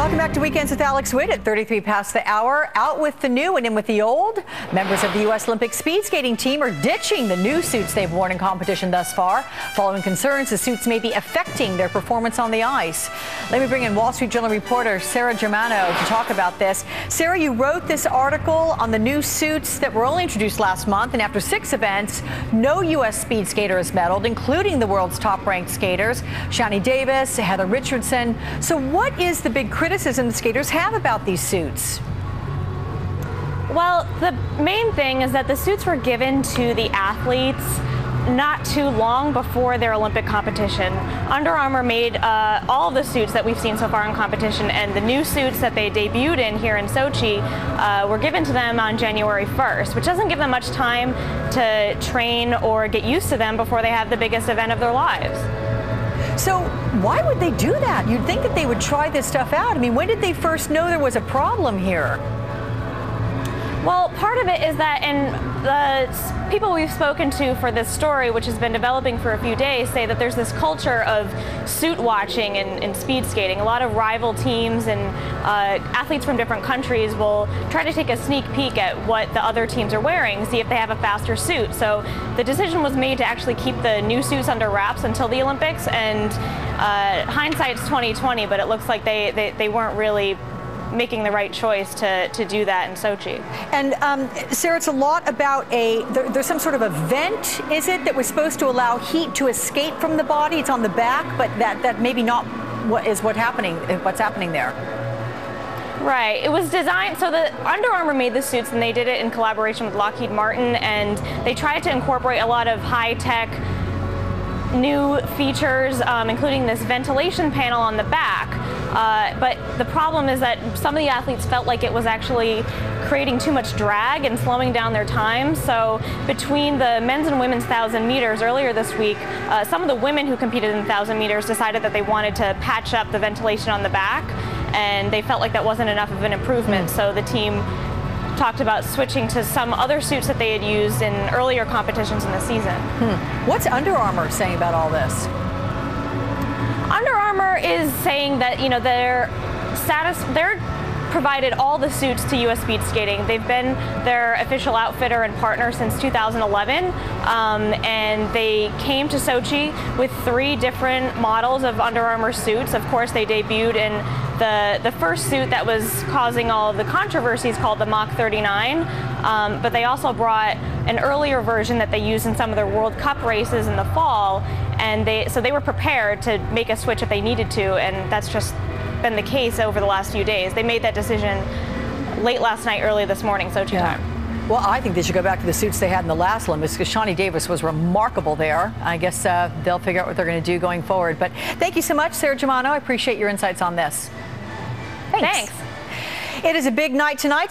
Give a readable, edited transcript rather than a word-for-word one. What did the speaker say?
Welcome back to Weekends with Alex Witt at 33 past the hour. Out with the new and in with the old. Members of the U.S. Olympic speed skating team are ditching the new suits they've worn in competition thus far, following concerns the suits may be affecting their performance on the ice. Let me bring in Wall Street Journal reporter Sara Germano to talk about this. Sara, you wrote this article on the new suits that were only introduced last month, and after 6 events, no U.S. speed skater has medaled, including the world's top-ranked skaters, Shani Davis, Heather Richardson. So what is the big criticism the skaters have about these suits? Well, the main thing is that the suits were given to the athletes not too long before their Olympic competition. Under Armour made all of the suits that we've seen so far in competition, and the new suits that they debuted in here in Sochi were given to them on January 1st, which doesn't give them much time to train or get used to them before they have the biggest event of their lives. So why would they do that? You'd think that they would try this stuff out. I mean, when did they first know there was a problem here? Well, part of it is that, and the people we've spoken to for this story, which has been developing for a few days, say that there's this culture of suit watching in speed skating. A lot of rival teams and athletes from different countries will try to take a sneak peek at what the other teams are wearing, see if they have a faster suit. So the decision was made to actually keep the new suits under wraps until the Olympics, and hindsight's 2020, but it looks like they weren't really making the right choice to do that in Sochi. And Sara, it's a lot about there's some sort of a vent, is it, that was supposed to allow heat to escape from the body? It's on the back, but that maybe not what's happening there. Right. It was designed, so the Under Armour made the suits, and they did it in collaboration with Lockheed Martin, and they tried to incorporate a lot of high-tech new features, including this ventilation panel on the back. But the problem is that some of the athletes felt like it was actually creating too much drag and slowing down their time. So between the men's and women's 1,000 meters earlier this week, some of the women who competed in 1,000 meters decided that they wanted to patch up the ventilation on the back, and they felt like that wasn't enough of an improvement. So the team talked about switching to some other suits that they had used in earlier competitions in the season. What's Under Armour saying about all this? Under Armour is saying that, you know, they're provided all the suits to U.S. speed skating. They've been their official outfitter and partner since 2011, and they came to Sochi with 3 different models of Under Armour suits. Of course, they debuted in the first suit that was causing all of the controversies, called the Mach 39, but they also brought an earlier version that they used in some of their World Cup races in the fall, and so they were prepared to make a switch if they needed to, and that's just been the case over the last few days. They made that decision late last night, early this morning, Sochi time. Well, I think they should go back to the suits they had in the last Olympics, because Shani Davis was remarkable there. I guess they'll figure out what they're going to do going forward. But thank you so much, Sara Germano. I appreciate your insights on this. Thanks. It is a big night tonight.